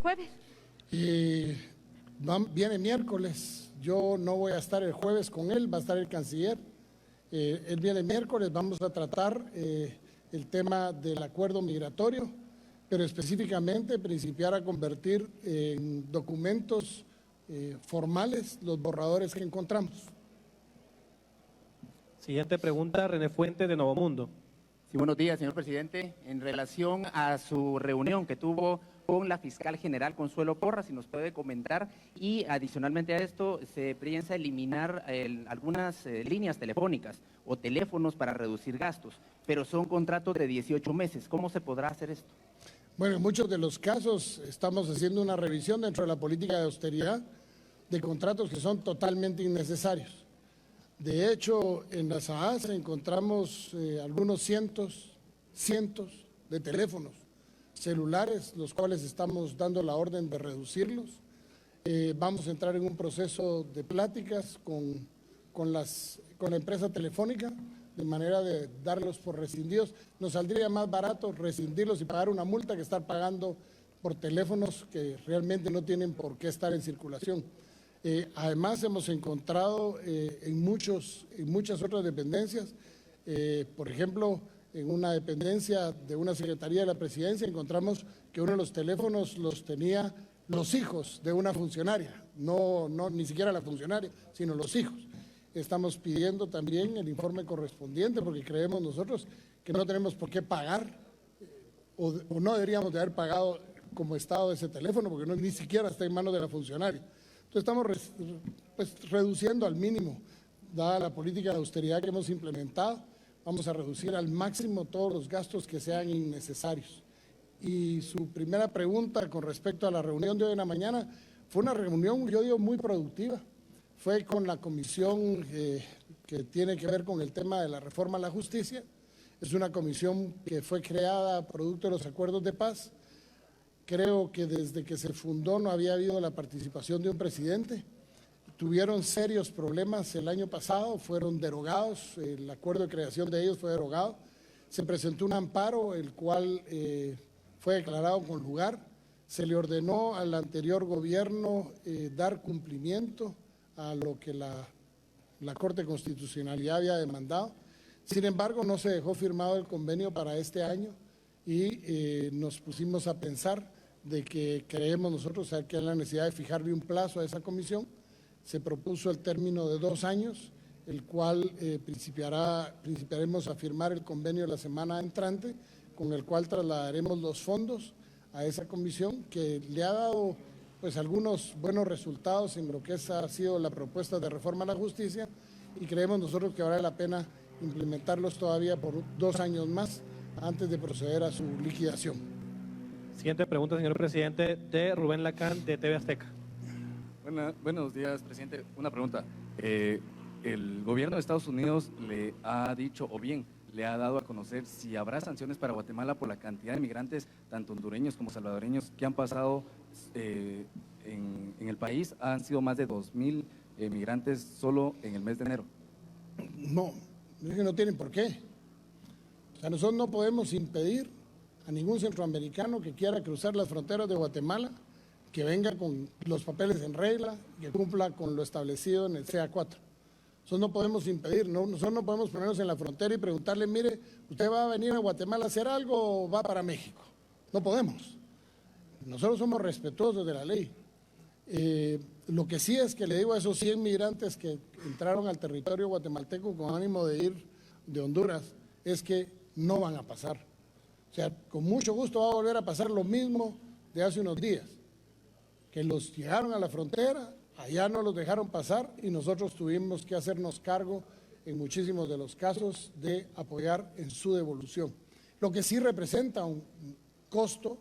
jueves. Viene miércoles, yo no voy a estar el jueves con él, va a estar el canciller. Él viene miércoles, vamos a tratar el tema del acuerdo migratorio, pero específicamente principiar a convertir en documentos formales los borradores que encontramos. Siguiente pregunta, René Fuentes, de Novo Mundo. Sí, buenos días, señor presidente. En relación a su reunión que tuvo con la fiscal general Consuelo Porras, si nos puede comentar, y adicionalmente a esto se piensa eliminar algunas líneas telefónicas o teléfonos para reducir gastos, pero son contratos de 18 meses. ¿Cómo se podrá hacer esto? Bueno, en muchos de los casos estamos haciendo una revisión dentro de la política de austeridad de contratos que son totalmente innecesarios. De hecho, en las AAS encontramos algunos cientos de teléfonos celulares, los cuales estamos dando la orden de reducirlos. Vamos a entrar en un proceso de pláticas con la empresa telefónica, de manera de darlos por rescindidos. Nos saldría más barato rescindirlos y pagar una multa que estar pagando por teléfonos que realmente no tienen por qué estar en circulación. Además, hemos encontrado en muchas otras dependencias, por ejemplo, en una dependencia de una secretaría de la presidencia, encontramos que uno de los teléfonos los tenía los hijos de una funcionaria, ni siquiera la funcionaria, sino los hijos. Estamos pidiendo también el informe correspondiente porque creemos nosotros que no tenemos por qué pagar o no deberíamos de haber pagado como Estado ese teléfono porque ni siquiera está en manos de la funcionaria. Entonces estamos reduciendo al mínimo, dada la política de austeridad que hemos implementado, vamos a reducir al máximo todos los gastos que sean innecesarios. Y su primera pregunta con respecto a la reunión de hoy en la mañana, fue una reunión, yo digo, muy productiva. Fue con la comisión que tiene que ver con el tema de la reforma a la justicia. Es una comisión que fue creada producto de los acuerdos de paz. Creo que desde que se fundó no había habido la participación de un presidente. Tuvieron serios problemas el año pasado, fueron derogados, el acuerdo de creación de ellos fue derogado. Se presentó un amparo, el cual fue declarado con lugar. Se le ordenó al anterior gobierno dar cumplimiento a lo que la Corte de Constitucionalidad había demandado. Sin embargo, no se dejó firmado el convenio para este año y nos pusimos a pensar de que creemos nosotros que hay la necesidad de fijarle un plazo a esa comisión. Se propuso el término de 2 años, el cual principiaremos a firmar el convenio la semana entrante, con el cual trasladaremos los fondos a esa comisión que le ha dado pues algunos buenos resultados en lo que ha sido la propuesta de reforma a la justicia y creemos nosotros que vale la pena implementarlos todavía por 2 años más antes de proceder a su liquidación. Siguiente pregunta, señor presidente, de Rubén Lacán, de TV Azteca. Buenos días, presidente. Una pregunta. El gobierno de Estados Unidos le ha dicho, o bien le ha dado a conocer si habrá sanciones para Guatemala por la cantidad de migrantes, tanto hondureños como salvadoreños, que han pasado en el país. Han sido más de 2,000 migrantes solo en el mes de enero. No, es que no tienen por qué. O sea, nosotros no podemos impedir a ningún centroamericano que quiera cruzar las fronteras de Guatemala, que venga con los papeles en regla, que cumpla con lo establecido en el CA4. Nosotros no podemos impedir, nosotros no podemos ponernos en la frontera y preguntarle, mire, ¿usted va a venir a Guatemala a hacer algo o va para México? No podemos. Nosotros somos respetuosos de la ley. Lo que sí es que le digo a esos 100 migrantes que entraron al territorio guatemalteco con ánimo de ir de Honduras, es que no van a pasar. O sea, con mucho gusto va a volver a pasar lo mismo de hace unos días, que los llegaron a la frontera, allá no los dejaron pasar y nosotros tuvimos que hacernos cargo en muchísimos de los casos de apoyar en su devolución. Lo que sí representa un costo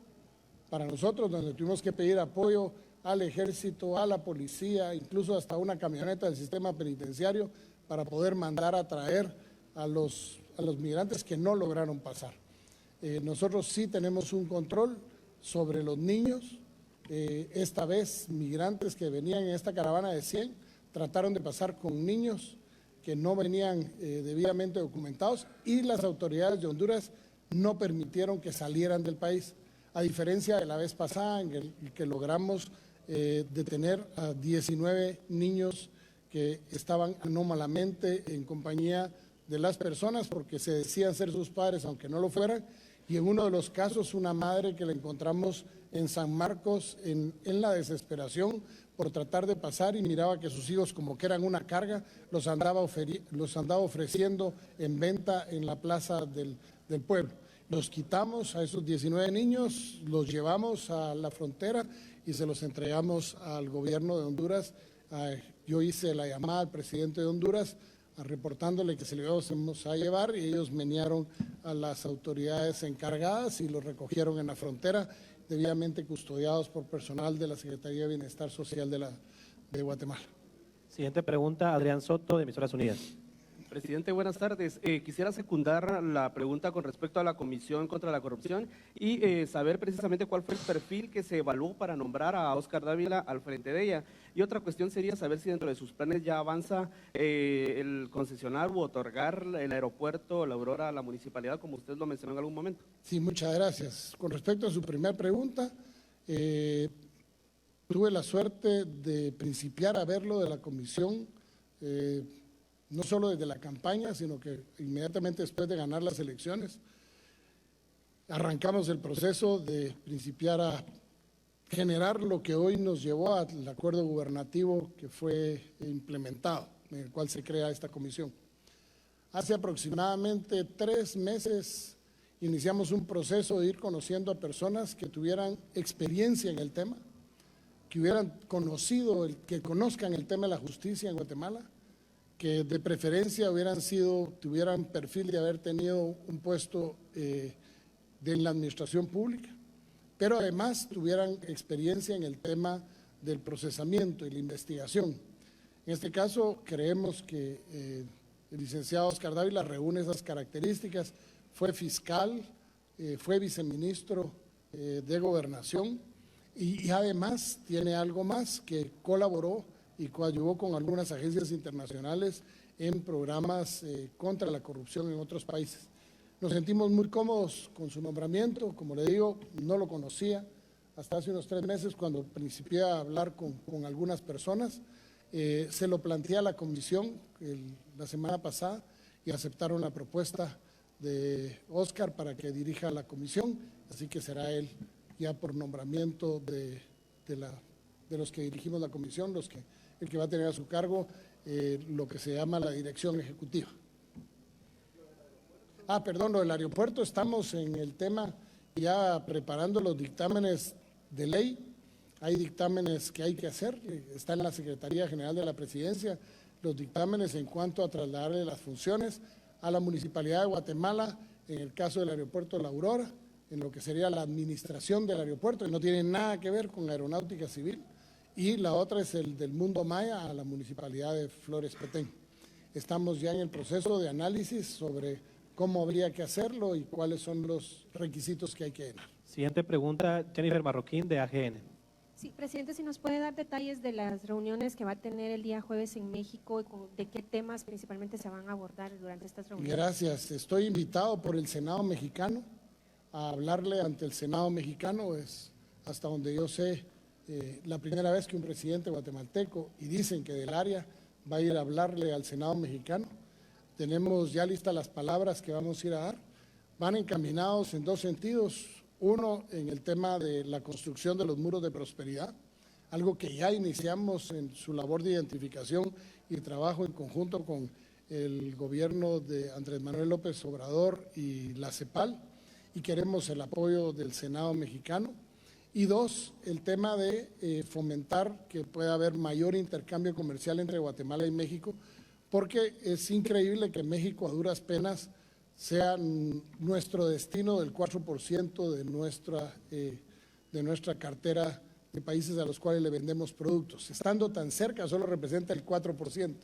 para nosotros, donde tuvimos que pedir apoyo al ejército, a la policía, incluso hasta una camioneta del sistema penitenciario para poder mandar a traer a los migrantes que no lograron pasar. Nosotros sí tenemos un control sobre los niños. Esta vez migrantes que venían en esta caravana de 100 trataron de pasar con niños que no venían debidamente documentados y las autoridades de Honduras no permitieron que salieran del país. a diferencia de la vez pasada en el que logramos detener a 19 niños que estaban anómalamente en compañía de las personas porque se decían ser sus padres aunque no lo fueran, y en uno de los casos una madre que la encontramos en San Marcos en la desesperación por tratar de pasar y miraba que sus hijos como que eran una carga, los andaba ofreciendo en venta en la plaza del pueblo. Los quitamos a esos 19 niños, los llevamos a la frontera y se los entregamos al gobierno de Honduras. Yo hice la llamada al presidente de Honduras reportándole que se le íbamos a llevar y ellos menearon a las autoridades encargadas y los recogieron en la frontera, debidamente custodiados por personal de la Secretaría de Bienestar Social de Guatemala. Siguiente pregunta, Adrián Soto, de Emisoras Unidas. Presidente, buenas tardes. Quisiera secundar la pregunta con respecto a la Comisión contra la Corrupción y saber precisamente cuál fue el perfil que se evaluó para nombrar a Óscar Dávila al frente de ella. Y otra cuestión sería saber si dentro de sus planes ya avanza el concesionar u otorgar el aeropuerto La Aurora a la municipalidad, como usted lo mencionó en algún momento. Sí, muchas gracias. Con respecto a su primera pregunta, tuve la suerte de principiar a verlo de la comisión, no solo desde la campaña, sino que inmediatamente después de ganar las elecciones, arrancamos el proceso de principiar a generar lo que hoy nos llevó al acuerdo gubernativo que fue implementado, en el cual se crea esta comisión. Hace aproximadamente 3 meses iniciamos un proceso de ir conociendo a personas que tuvieran experiencia en el tema, que hubieran conocido, que conozcan el tema de la justicia en Guatemala, que de preferencia tuvieran perfil de haber tenido un puesto en la administración pública, pero además tuvieran experiencia en el tema del procesamiento y la investigación. En este caso, creemos que el licenciado Óscar Dávila reúne esas características. Fue fiscal, fue viceministro de Gobernación y además tiene algo más, que colaboró y coadyuvó con algunas agencias internacionales en programas contra la corrupción en otros países. Nos sentimos muy cómodos con su nombramiento. Como le digo, no lo conocía hasta hace unos 3 meses cuando principié a hablar con algunas personas. Se lo planteé a la comisión la semana pasada y aceptaron la propuesta de Óscar para que dirija la comisión, así que será él ya por nombramiento de los que dirigimos la comisión, el que va a tener a su cargo lo que se llama la dirección ejecutiva. Perdón, lo del aeropuerto, estamos en el tema ya preparando los dictámenes de ley. Hay dictámenes que hay que hacer, está en la Secretaría General de la Presidencia, los dictámenes en cuanto a trasladarle las funciones a la Municipalidad de Guatemala, en el caso del aeropuerto La Aurora, en lo que sería la administración del aeropuerto, y no tiene nada que ver con aeronáutica civil, y la otra es el del Mundo Maya a la Municipalidad de Flores Petén. Estamos ya en el proceso de análisis sobre cómo habría que hacerlo y cuáles son los requisitos que hay que llenar. Siguiente pregunta, Jennifer Marroquín, de AGN. Sí, presidente, si nos puede dar detalles de las reuniones que va a tener el día jueves en México y de qué temas principalmente se van a abordar durante estas reuniones. Gracias. Estoy invitado por el Senado mexicano a hablarle ante el Senado mexicano. Es, hasta donde yo sé, la primera vez que un presidente guatemalteco, y dicen que del área, va a ir a hablarle al Senado mexicano. Tenemos ya listas las palabras que vamos a ir a dar. Van encaminados en 2 sentidos. Uno, en el tema de la construcción de los muros de prosperidad, algo que ya iniciamos en su labor de identificación y trabajo en conjunto con el gobierno de Andrés Manuel López Obrador y la CEPAL, y queremos el apoyo del Senado mexicano. Y 2, el tema de fomentar que pueda haber mayor intercambio comercial entre Guatemala y México, porque es increíble que México a duras penas sea nuestro destino del 4% de nuestra cartera de países a los cuales le vendemos productos. Estando tan cerca, solo representa el 4%.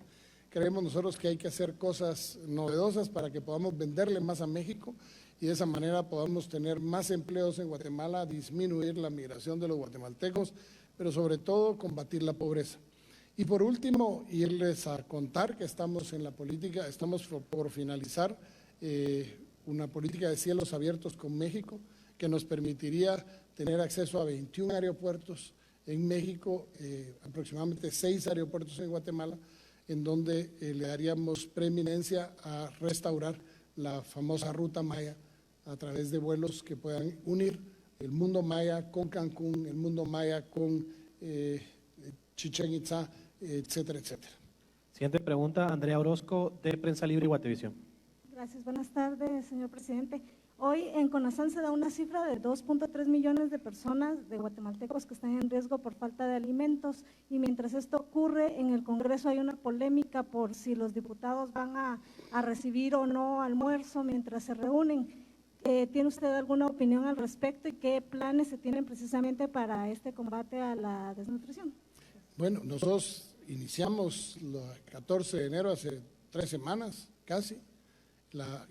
Creemos nosotros que hay que hacer cosas novedosas para que podamos venderle más a México y de esa manera podamos tener más empleos en Guatemala, disminuir la migración de los guatemaltecos, pero sobre todo combatir la pobreza. Y por último, irles a contar que estamos en la política, estamos por finalizar una política de cielos abiertos con México, que nos permitiría tener acceso a 21 aeropuertos en México, aproximadamente 6 aeropuertos en Guatemala, en donde le daríamos preeminencia a restaurar la famosa ruta maya a través de vuelos que puedan unir el mundo maya con Cancún, el mundo maya con Chichén Itzá, etcétera, etcétera. Siguiente pregunta, Andrea Orozco, de Prensa Libre y Guatevisión. Gracias, buenas tardes, señor presidente. Hoy en CONASAN se da una cifra de 2.3 millones de personas, de guatemaltecos, que están en riesgo por falta de alimentos, y mientras esto ocurre, en el Congreso hay una polémica por si los diputados van a recibir o no almuerzo mientras se reúnen. ¿Tiene usted alguna opinión al respecto y qué planes se tienen precisamente para este combate a la desnutrición? Bueno, nosotros iniciamos el 14 de enero, hace 3 semanas casi,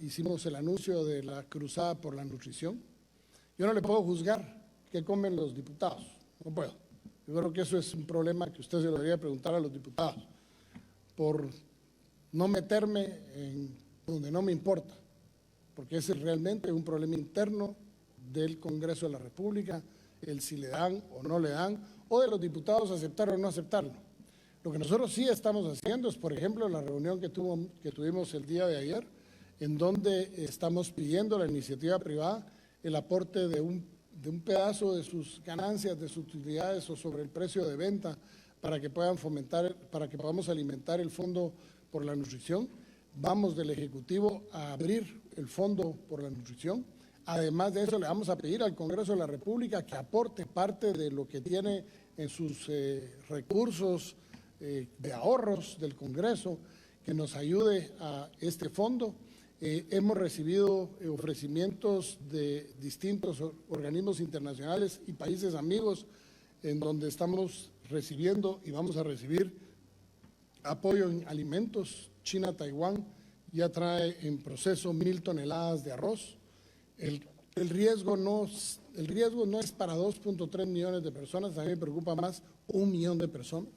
hicimos el anuncio de la cruzada por la nutrición. Yo no le puedo juzgar qué comen los diputados, no puedo. Yo creo que eso es un problema que usted se lo debería preguntar a los diputados, por no meterme en donde no me importa, porque ese es realmente un problema interno del Congreso de la República, el si le dan o no le dan, o de los diputados aceptar o no aceptarlo. Lo que nosotros sí estamos haciendo es, por ejemplo, la reunión que tuvimos el día de ayer, en donde estamos pidiendo a la iniciativa privada el aporte de un pedazo de sus ganancias, de sus utilidades o sobre el precio de venta para que puedan fomentar, para que podamos alimentar el Fondo por la Nutrición. Vamos del Ejecutivo a abrir el Fondo por la Nutrición. Además de eso, le vamos a pedir al Congreso de la República que aporte parte de lo que tiene en sus recursos de ahorros del Congreso, que nos ayude a este fondo. Hemos recibido ofrecimientos de distintos organismos internacionales y países amigos, en donde estamos recibiendo y vamos a recibir apoyo en alimentos. China, Taiwán ya trae en proceso 1,000 toneladas de arroz. El riesgo no es para 2.3 millones de personas, a mí me preocupa más 1 millón de personas.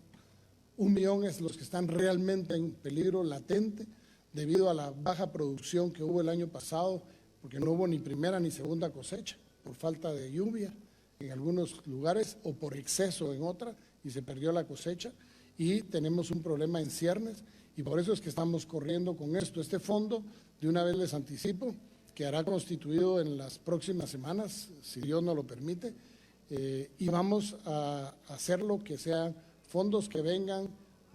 1 millón es los que están realmente en peligro latente debido a la baja producción que hubo el año pasado, porque no hubo ni primera ni segunda cosecha, por falta de lluvia en algunos lugares o por exceso en otra, y se perdió la cosecha, y tenemos un problema en ciernes, y por eso es que estamos corriendo con esto. Este fondo, de una vez les anticipo, quedará constituido en las próximas semanas, si Dios nos lo permite, y vamos a hacerlo que sean fondos que vengan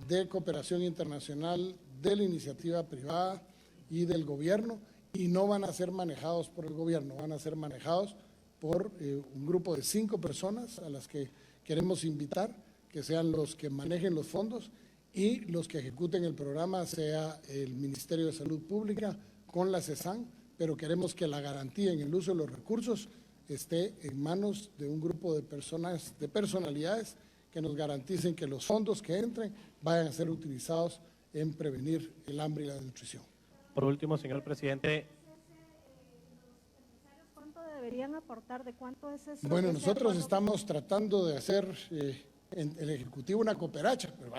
de cooperación internacional, de la iniciativa privada y del gobierno, y no van a ser manejados por el gobierno, van a ser manejados por un grupo de 5 personas a las que queremos invitar, que sean los que manejen los fondos, y los que ejecuten el programa sea el Ministerio de Salud Pública con la CESAN, pero queremos que la garantía en el uso de los recursos esté en manos de un grupo de personas, de personalidades que nos garanticen que los fondos que entren vayan a ser utilizados en prevenir el hambre y la desnutrición. Por último, señor presidente. ¿Cuánto deberían aportar? ¿De cuánto es eso? Bueno, nosotros estamos tratando de hacer en el Ejecutivo una cooperacha, pero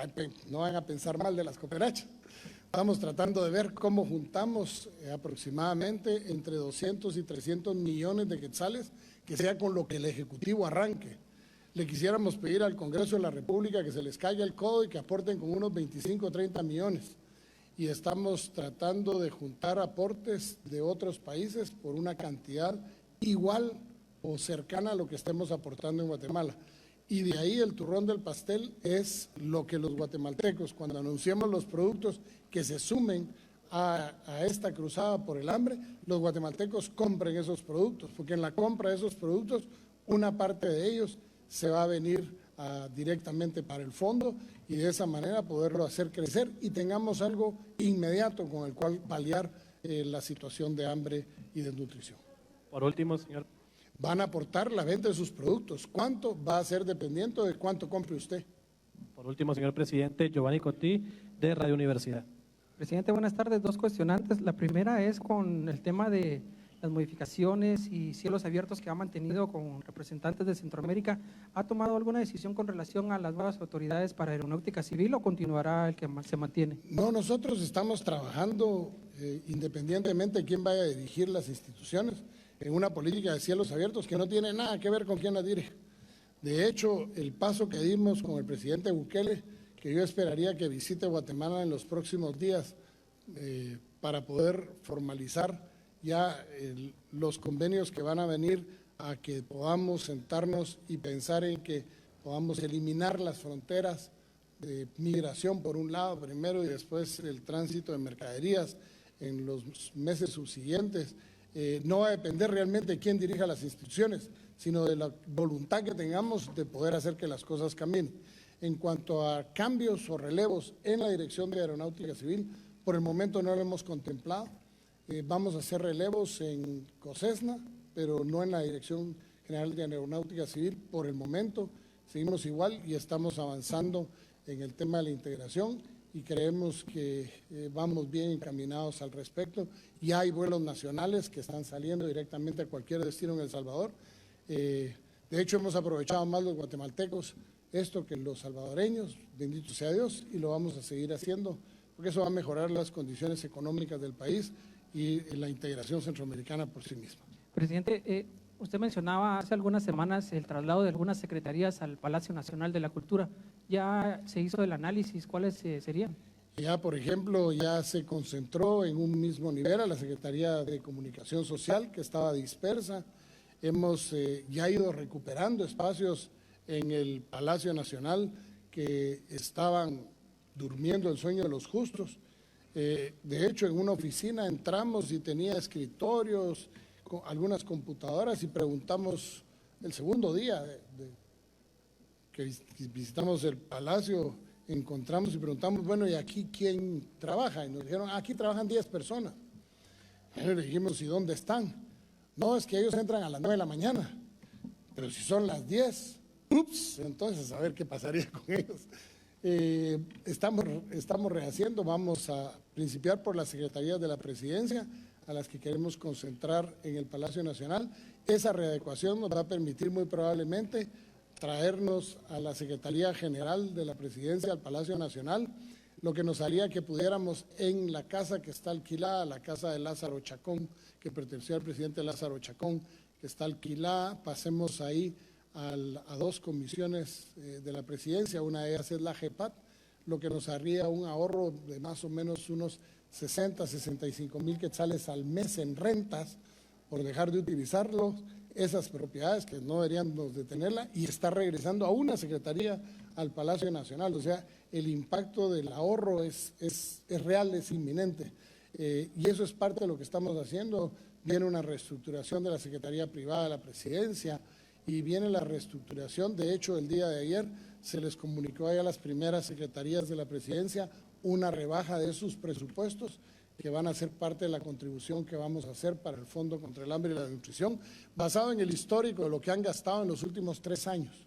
no van a pensar mal de las cooperachas. Estamos tratando de ver cómo juntamos aproximadamente entre 200 y 300 millones de quetzales, que sea con lo que el Ejecutivo arranque. Le quisiéramos pedir al Congreso de la República que se les caiga el codo y que aporten con unos 25 o 30 millones. Y estamos tratando de juntar aportes de otros países por una cantidad igual o cercana a lo que estemos aportando en Guatemala. Y de ahí el turrón del pastel es lo que los guatemaltecos, cuando anunciamos los productos que se sumen a esta cruzada por el hambre, los guatemaltecos compren esos productos, porque en la compra de esos productos una parte de ellos se va a venir directamente para el fondo, y de esa manera poderlo hacer crecer y tengamos algo inmediato con el cual paliar la situación de hambre y desnutrición. Por último, señor. Van a aportar la venta de sus productos. ¿Cuánto? Va a ser dependiendo de cuánto compre usted. Por último, señor presidente, Giovanni Cotí, de Radio Universidad. Presidente, buenas tardes. 2 cuestionantes. La primera es con el tema de las modificaciones y cielos abiertos que ha mantenido con representantes de Centroamérica. ¿Ha tomado alguna decisión con relación a las nuevas autoridades para aeronáutica civil o continuará el que se mantiene? No, nosotros estamos trabajando independientemente de quién vaya a dirigir las instituciones. en una política de cielos abiertos que no tiene nada que ver con quién la dirige. De hecho, el paso que dimos con el presidente Bukele, que yo esperaría que visite Guatemala en los próximos días para poder formalizar ya los convenios que van a venir, a que podamos sentarnos y pensar en que podamos eliminar las fronteras de migración por un lado primero y después el tránsito de mercaderías en los meses subsiguientes. No va a depender realmente de quién dirija las instituciones, sino de la voluntad que tengamos de poder hacer que las cosas cambien. En cuanto a cambios o relevos en la dirección de Aeronáutica Civil, por el momento no lo hemos contemplado. Vamos a hacer relevos en COSESNA, pero no en la Dirección General de Aeronáutica Civil por el momento. Seguimos igual y estamos avanzando en el tema de la integración y creemos que vamos bien encaminados al respecto. Ya hay vuelos nacionales que están saliendo directamente a cualquier destino en El Salvador. De hecho, hemos aprovechado más los guatemaltecos esto que los salvadoreños, bendito sea Dios, y lo vamos a seguir haciendo, porque eso va a mejorar las condiciones económicas del país y la integración centroamericana por sí misma. Presidente, usted mencionaba hace algunas semanas el traslado de algunas secretarías al Palacio Nacional de la Cultura. ¿Ya se hizo el análisis? ¿Cuáles serían? Ya, por ejemplo, ya se concentró en un mismo nivel a la Secretaría de Comunicación Social, que estaba dispersa. Hemos ya ido recuperando espacios en el Palacio Nacional que estaban durmiendo el sueño de los justos. De hecho, en una oficina entramos y tenía escritorios, algunas computadoras, y preguntamos el segundo día que visitamos el Palacio, encontramos y preguntamos, bueno, ¿y aquí quién trabaja? Y nos dijeron, aquí trabajan 10 personas. Y le dijimos, ¿y dónde están? No, es que ellos entran a las 9 de la mañana, pero si son las 10, ups, entonces a ver qué pasaría con ellos. Estamos rehaciendo, vamos a principiar por las secretarías de la Presidencia, a las que queremos concentrar en el Palacio Nacional. Esa readecuación nos va a permitir muy probablemente traernos a la Secretaría General de la Presidencia, al Palacio Nacional, lo que nos haría que pudiéramos en la casa que está alquilada, la casa de Lázaro Chacón, que perteneció al presidente Lázaro Chacón, que está alquilada, pasemos ahí a 2 comisiones de la Presidencia. Una de ellas es la JEPAT, lo que nos haría un ahorro de más o menos unos 60-65 mil quetzales al mes en rentas por dejar de utilizarlo, esas propiedades que no deberíamos de tenerla, y está regresando a una secretaría al Palacio Nacional. O sea, el impacto del ahorro es real, es inminente, y eso es parte de lo que estamos haciendo. Viene una reestructuración de la Secretaría Privada de la Presidencia y viene la reestructuración. De hecho, el día de ayer se les comunicó a las primeras secretarías de la Presidencia una rebaja de sus presupuestos, que van a ser parte de la contribución que vamos a hacer para el Fondo contra el Hambre y la Nutrición, basado en el histórico de lo que han gastado en los últimos 3 años.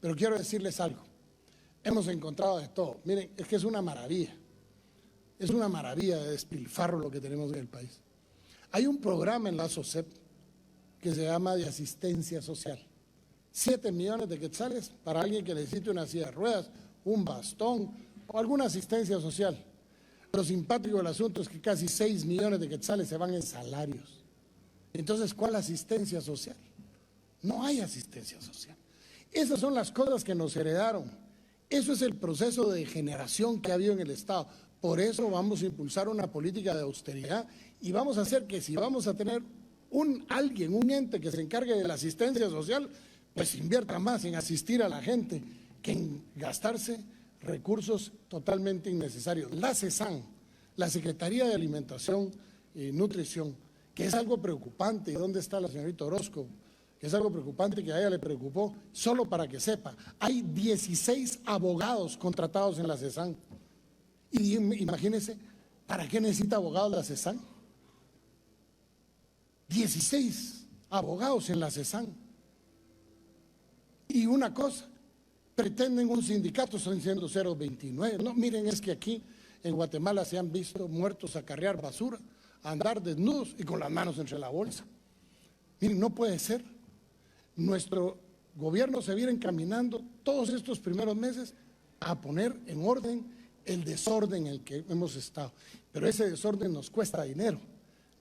Pero quiero decirles algo, hemos encontrado de todo. Miren, es que es una maravilla de despilfarro lo que tenemos en el país. Hay un programa en la SOCEP que se llama de asistencia social. 7 millones de quetzales para alguien que necesite una silla de ruedas, un bastón o alguna asistencia social. Lo simpático del asunto es que casi 6 millones de quetzales se van en salarios. Entonces, ¿cuál asistencia social? No hay asistencia social. Esas son las cosas que nos heredaron. Eso es el proceso de degeneración que ha habido en el Estado. Por eso vamos a impulsar una política de austeridad y vamos a hacer que, si vamos a tener un ente que se encargue de la asistencia social, pues invierta más en asistir a la gente que en gastarse recursos totalmente innecesarios. La CESAN, la Secretaría de Alimentación y Nutrición, que es algo preocupante. ¿Y dónde está la señorita Orozco? Que es algo preocupante, que a ella le preocupó. Solo para que sepa, hay 16 abogados contratados en la CESAN. Y imagínense, ¿para qué necesita abogados la CESAN? 16 abogados en la CESAN. Y una cosa, pretenden un sindicato, están siendo 0.29. No, miren, es que aquí en Guatemala se han visto muertos a carrear basura, a andar desnudos y con las manos entre la bolsa. Miren, no puede ser. Nuestro gobierno se viene encaminando todos estos primeros meses a poner en orden el desorden en el que hemos estado. Pero ese desorden nos cuesta dinero.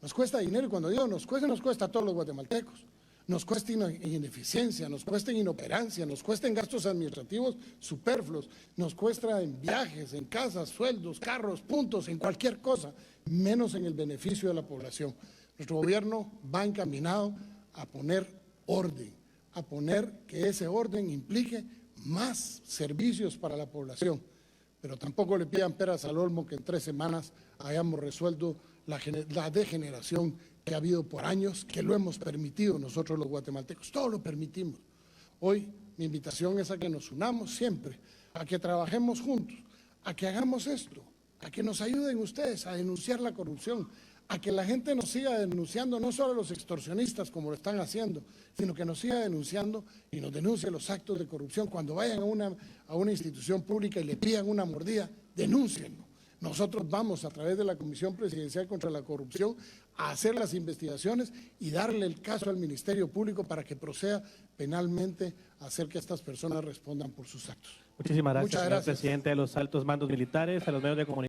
Nos cuesta dinero, y cuando digo nos cuesta a todos los guatemaltecos. Nos cuesta en ineficiencia, nos cuesta en inoperancia, nos cuesta en gastos administrativos superfluos, nos cuesta en viajes, en casas, sueldos, carros, puntos, en cualquier cosa, menos en el beneficio de la población. Nuestro gobierno va encaminado a poner orden, a poner que ese orden implique más servicios para la población, pero tampoco le pidan peras al olmo que en 3 semanas hayamos resuelto la degeneración que ha habido por años, que lo hemos permitido nosotros los guatemaltecos, todo lo permitimos. Hoy mi invitación es a que nos unamos siempre, a que trabajemos juntos, a que hagamos esto, a que nos ayuden ustedes a denunciar la corrupción, a que la gente nos siga denunciando, no solo a los extorsionistas como lo están haciendo, sino que nos siga denunciando y nos denuncie los actos de corrupción. Cuando vayan a una institución pública y le pidan una mordida, denúncienlo. Nosotros vamos a través de la Comisión Presidencial contra la Corrupción a hacer las investigaciones y darle el caso al Ministerio Público para que proceda penalmente a hacer que estas personas respondan por sus actos. Muchísimas gracias, Muchas señor gracias. presidente, a los altos mandos militares, a los medios de comunicación.